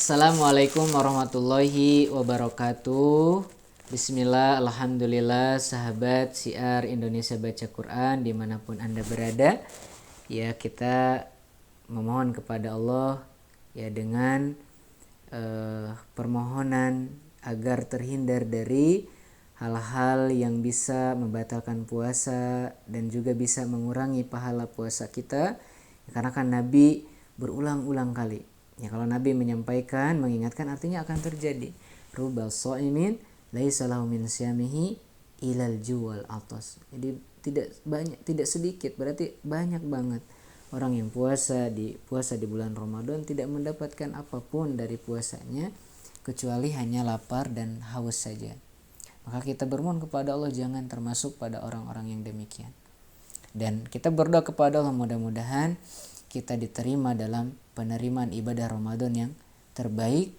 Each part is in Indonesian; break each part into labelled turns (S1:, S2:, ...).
S1: Assalamualaikum warahmatullahi wabarakatuh. Bismillah, alhamdulillah, sahabat siar Indonesia Baca Quran dimanapun Anda berada. Ya, kita memohon kepada Allah ya dengan permohonan agar terhindar dari hal-hal yang bisa membatalkan puasa dan juga bisa mengurangi pahala puasa kita. Karena kan Nabi berulang-ulang kali, ya, kalau Nabi menyampaikan, mengingatkan, artinya akan terjadi. Rubal sha'imin laisa lahu min siyamihi ilal juwal atas. Jadi tidak sedikit, berarti banyak banget orang yang puasa di bulan Ramadan tidak mendapatkan apapun dari puasanya kecuali hanya lapar dan haus saja. Maka kita bermohon kepada Allah jangan termasuk pada orang-orang yang demikian. Dan kita berdoa kepada Allah mudah-mudahan kita diterima dalam penerimaan ibadah Ramadan yang terbaik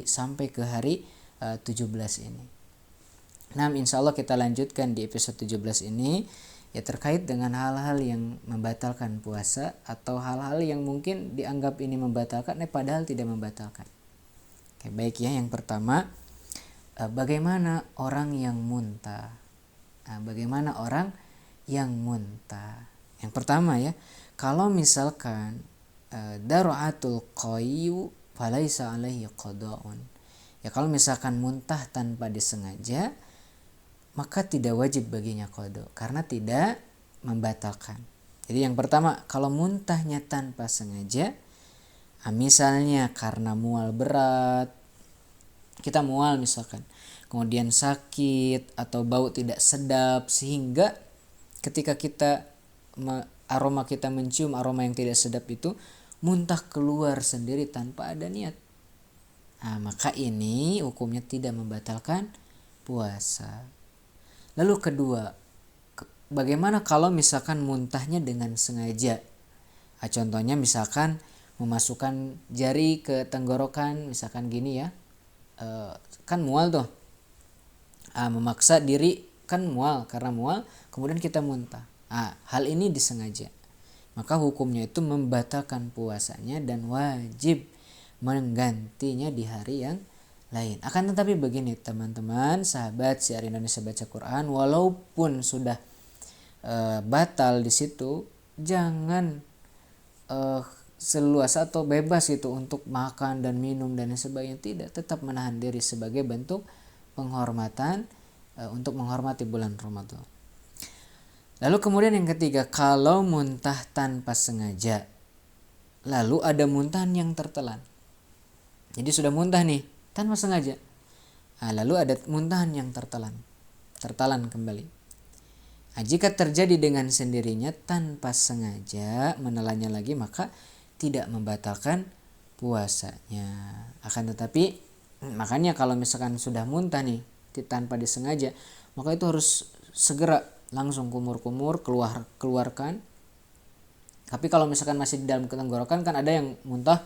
S1: sampai ke hari 17 ini. Nah, insya Allah kita lanjutkan di episode 17 ini ya terkait dengan hal-hal yang membatalkan puasa atau hal-hal yang mungkin dianggap ini membatalkan padahal tidak membatalkan. Oke, baik ya, yang pertama bagaimana orang yang muntah. Bagaimana orang yang muntah? Yang pertama ya, kalau misalkan dara'atul qayyu falaisa alaihi qada'un. Ya, kalau misalkan muntah tanpa disengaja maka tidak wajib baginya qada karena tidak membatalkan. Jadi yang pertama, kalau muntahnya tanpa sengaja, misalnya karena mual berat, kita mual misalkan, kemudian sakit atau bau tidak sedap sehingga ketika kita aroma kita mencium aroma yang tidak sedap itu muntah keluar sendiri tanpa ada niat. Maka ini hukumnya tidak membatalkan puasa. Lalu kedua, bagaimana kalau misalkan muntahnya dengan sengaja? Contohnya misalkan memasukkan jari ke tenggorokan, misalkan gini ya, kan mual tuh, memaksa diri kan mual, karena mual kemudian kita muntah. Hal ini disengaja, maka hukumnya itu membatalkan puasanya dan wajib menggantinya di hari yang lain. Akan tetapi begini teman-teman, sahabat siar Indonesia Baca Quran, walaupun sudah batal di situ, jangan seluasa atau bebas itu untuk makan dan minum dan sebagainya. Tidak, tetap menahan diri sebagai bentuk penghormatan untuk menghormati bulan Ramadan. Lalu kemudian yang ketiga, kalau muntah tanpa sengaja, lalu ada muntahan yang tertelan. Jadi sudah muntah nih tanpa sengaja, lalu ada muntahan yang tertelan kembali. Jika terjadi dengan sendirinya tanpa sengaja menelannya lagi, maka tidak membatalkan puasanya. Akan tetapi makanya kalau misalkan sudah muntah nih tanpa disengaja, maka itu harus segera langsung kumur-kumur keluarkan. Tapi kalau misalkan masih di dalam tenggorokan, kan ada yang muntah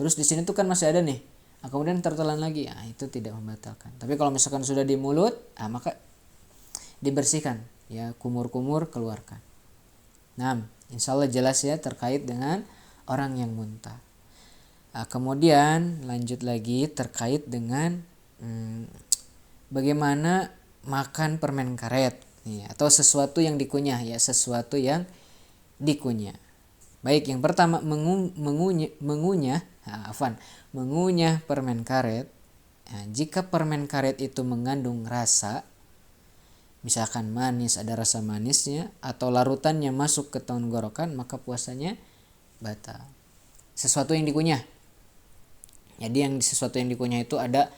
S1: terus di sini tuh kan masih ada nih, kemudian tertelan lagi, itu tidak membatalkan. Tapi kalau misalkan sudah di mulut, maka dibersihkan ya, kumur-kumur keluarkan. Nah, insya Allah jelas ya terkait dengan orang yang muntah. Kemudian lanjut lagi terkait dengan bagaimana makan permen karet atau sesuatu yang dikunyah ya, sesuatu yang dikunyah. Baik, yang pertama mengunyah permen karet. Jika permen karet itu mengandung rasa, misalkan manis, ada rasa manisnya, atau larutannya masuk ke tenggorokan, maka puasanya batal. Sesuatu yang dikunyah. Jadi sesuatu yang dikunyah itu ada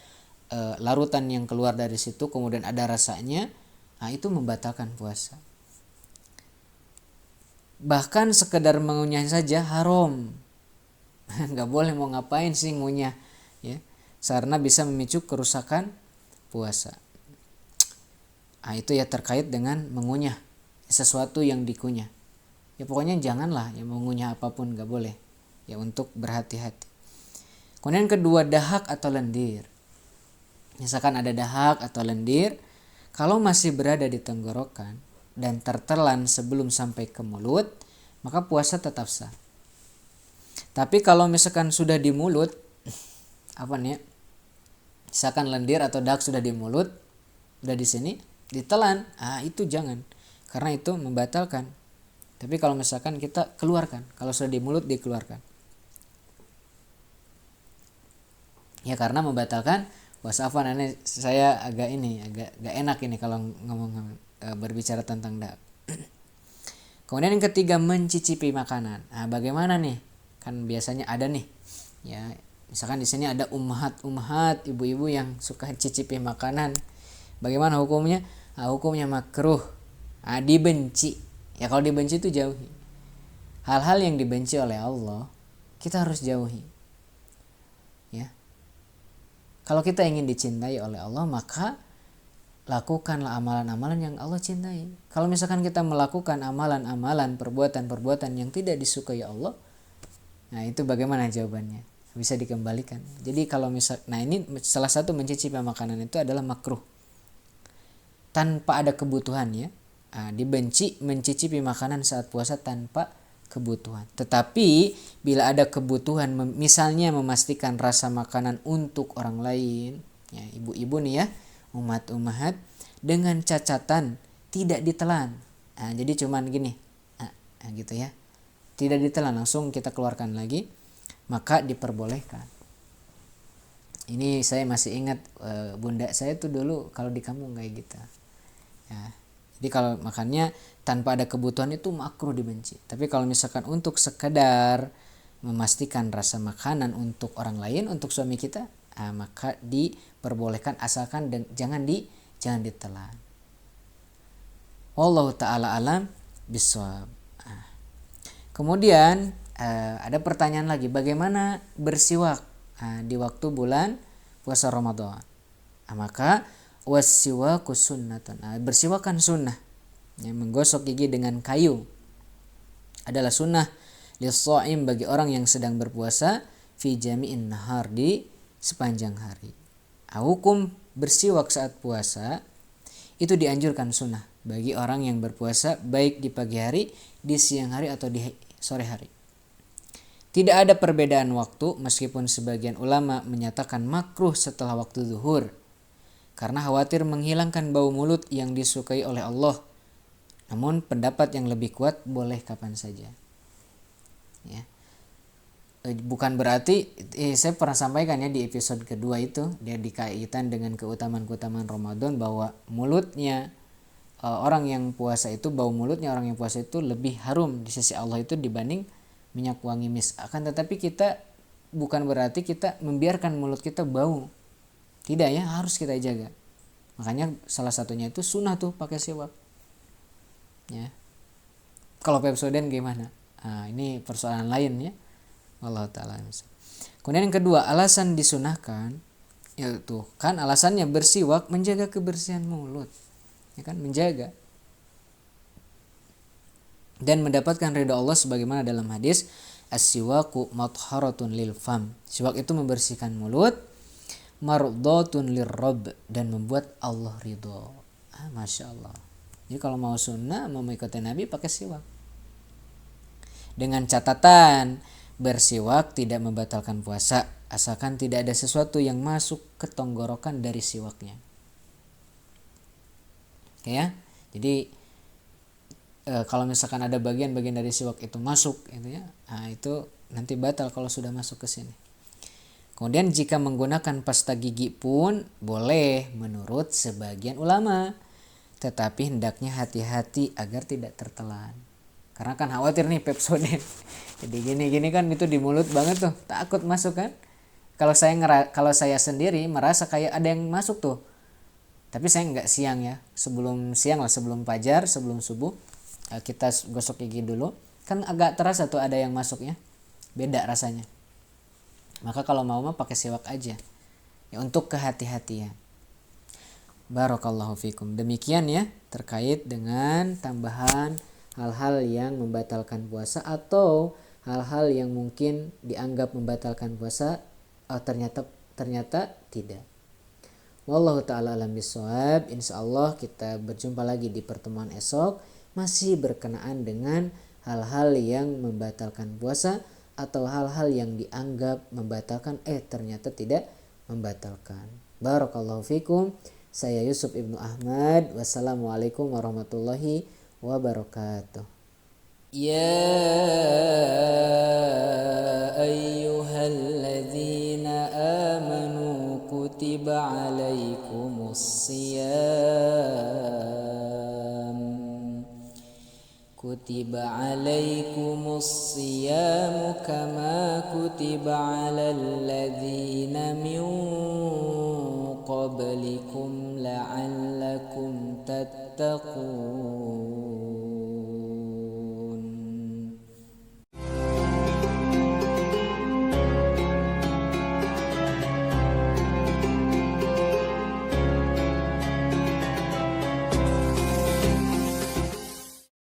S1: larutan yang keluar dari situ, kemudian ada rasanya, itu membatalkan puasa. Bahkan sekedar mengunyah saja haram. Nggak boleh, mau ngapain sih ngunyah ya, karena bisa memicu kerusakan puasa. Itu ya terkait dengan mengunyah sesuatu yang dikunyah. Ya pokoknya janganlah ya mengunyah apapun, nggak boleh ya, untuk berhati-hati. Kemudian kedua, dahak atau lendir. Misalkan ada dahak atau lendir, kalau masih berada di tenggorokan dan tertelan sebelum sampai ke mulut, maka puasa tetap sah. Tapi kalau misalkan sudah di mulut, apa nih? Misalkan lendir atau dahak sudah di mulut, udah di sini, ditelan, itu jangan, karena itu membatalkan. Tapi kalau misalkan kita keluarkan, kalau sudah di mulut dikeluarkan, ya karena membatalkan puasa. Afwan, ini saya agak gak enak ini kalau ngomong berbicara tentang dahak. Kemudian yang ketiga, mencicipi makanan. Bagaimana nih? Kan biasanya ada nih, ya misalkan di sini ada ummahat ibu-ibu yang suka cicipi makanan. Bagaimana hukumnya? Hukumnya makruh, dibenci. Ya kalau dibenci itu jauhi. Hal-hal yang dibenci oleh Allah kita harus jauhi. Ya. Kalau kita ingin dicintai oleh Allah, maka lakukanlah amalan-amalan yang Allah cintai. Kalau misalkan kita melakukan amalan-amalan, perbuatan-perbuatan yang tidak disukai Allah, itu bagaimana jawabannya? Bisa dikembalikan. Jadi kalau ini salah satu mencicipi makanan itu adalah makruh tanpa ada kebutuhan, ya. Dibenci mencicipi makanan saat puasa tanpa kebutuhan. Tetapi bila ada kebutuhan, misalnya memastikan rasa makanan untuk orang lain, ya, ibu-ibu nih ya, ummahat dengan catatan tidak ditelan. Jadi cuman gini, gitu ya, tidak ditelan, langsung kita keluarkan lagi, maka diperbolehkan. Ini saya masih ingat bunda saya tuh dulu kalau di kampung kayak gitu. Ya, jadi kalau makannya tanpa ada kebutuhan itu makruh, dibenci. Tapi kalau misalkan untuk sekedar memastikan rasa makanan untuk orang lain, untuk suami kita, maka diperbolehkan asalkan jangan ditelan. Wallahu ta'ala alam bisawab. Kemudian ada pertanyaan lagi, bagaimana bersiwak di waktu bulan puasa Ramadan? Maka wasiwaku sunnatun, bersiwakan sunnah, ya, menggosok gigi dengan kayu adalah sunnah lis-shaim, bagi orang yang sedang berpuasa, fi jami'in nahar, di sepanjang hari. Hukum bersiwak saat puasa itu dianjurkan, sunnah bagi orang yang berpuasa, baik di pagi hari, di siang hari, atau di sore hari. Tidak ada perbedaan waktu, meskipun sebagian ulama menyatakan makruh setelah waktu zuhur karena khawatir menghilangkan bau mulut yang disukai oleh Allah. Namun pendapat yang lebih kuat boleh kapan saja. Ya. Bukan berarti saya pernah sampaikan ya di episode kedua itu, dia dikaitkan dengan keutamaan Ramadan, bahwa mulutnya orang yang puasa itu, bau mulutnya orang yang puasa itu lebih harum di sisi Allah itu dibanding minyak wangi misk. Akan tetapi kita bukan berarti kita membiarkan mulut kita bau. Tidak, ya, harus kita jaga. Makanya salah satunya itu sunnah tuh pakai siwak. Ya. Kalau Pepsodent gimana? Ini persoalan lain, ya. Allah ta'ala. Kemudian yang kedua, alasan disunahkan, yaitu kan alasannya bersiwak menjaga kebersihan mulut, ya kan, menjaga dan mendapatkan ridha Allah, sebagaimana dalam hadis as-siwaku matharatun lil fam, siwak itu membersihkan mulut, mardhatun lirrabb, dan membuat Allah ridho. Masya Allah. Jadi kalau mau sunnah, mau mengikuti Nabi, pakai siwak. Dengan catatan bersiwak tidak membatalkan puasa, asalkan tidak ada sesuatu yang masuk ke tenggorokan dari siwaknya. Ya, jadi kalau misalkan ada bagian-bagian dari siwak itu masuk, gitu ya, itu nanti batal kalau sudah masuk ke sini. Kemudian jika menggunakan pasta gigi pun boleh menurut sebagian ulama, tetapi hendaknya hati-hati agar tidak tertelan. Karena kan khawatir nih Pepsodent. Jadi gini kan itu di mulut banget tuh, takut masuk kan. Kalau saya sendiri merasa kayak ada yang masuk tuh. Tapi saya nggak siang ya, sebelum fajar, sebelum subuh, kita gosok gigi dulu. Kan agak terasa tuh ada yang masuknya, beda rasanya. Maka kalau mau mah pakai siwak aja, ya, untuk kehati-hatian. Barakallahu fikum. Demikian ya terkait dengan tambahan hal-hal yang membatalkan puasa atau hal-hal yang mungkin dianggap membatalkan puasa, ternyata tidak. Wallahu ta'ala alam bisawab. Insyaallah kita berjumpa lagi di pertemuan esok, masih berkenaan dengan hal-hal yang membatalkan puasa atau hal-hal yang dianggap membatalkan ternyata tidak membatalkan. Barakallahu fikum. Saya Yusuf Ibnu Ahmad. Wassalamualaikum warahmatullahi wabarakatuh. Ya ayyuhalladzina amanu kutiba alaikumus siyam kama kutiba alal ladzina min qablikum la'allakum tattaqun.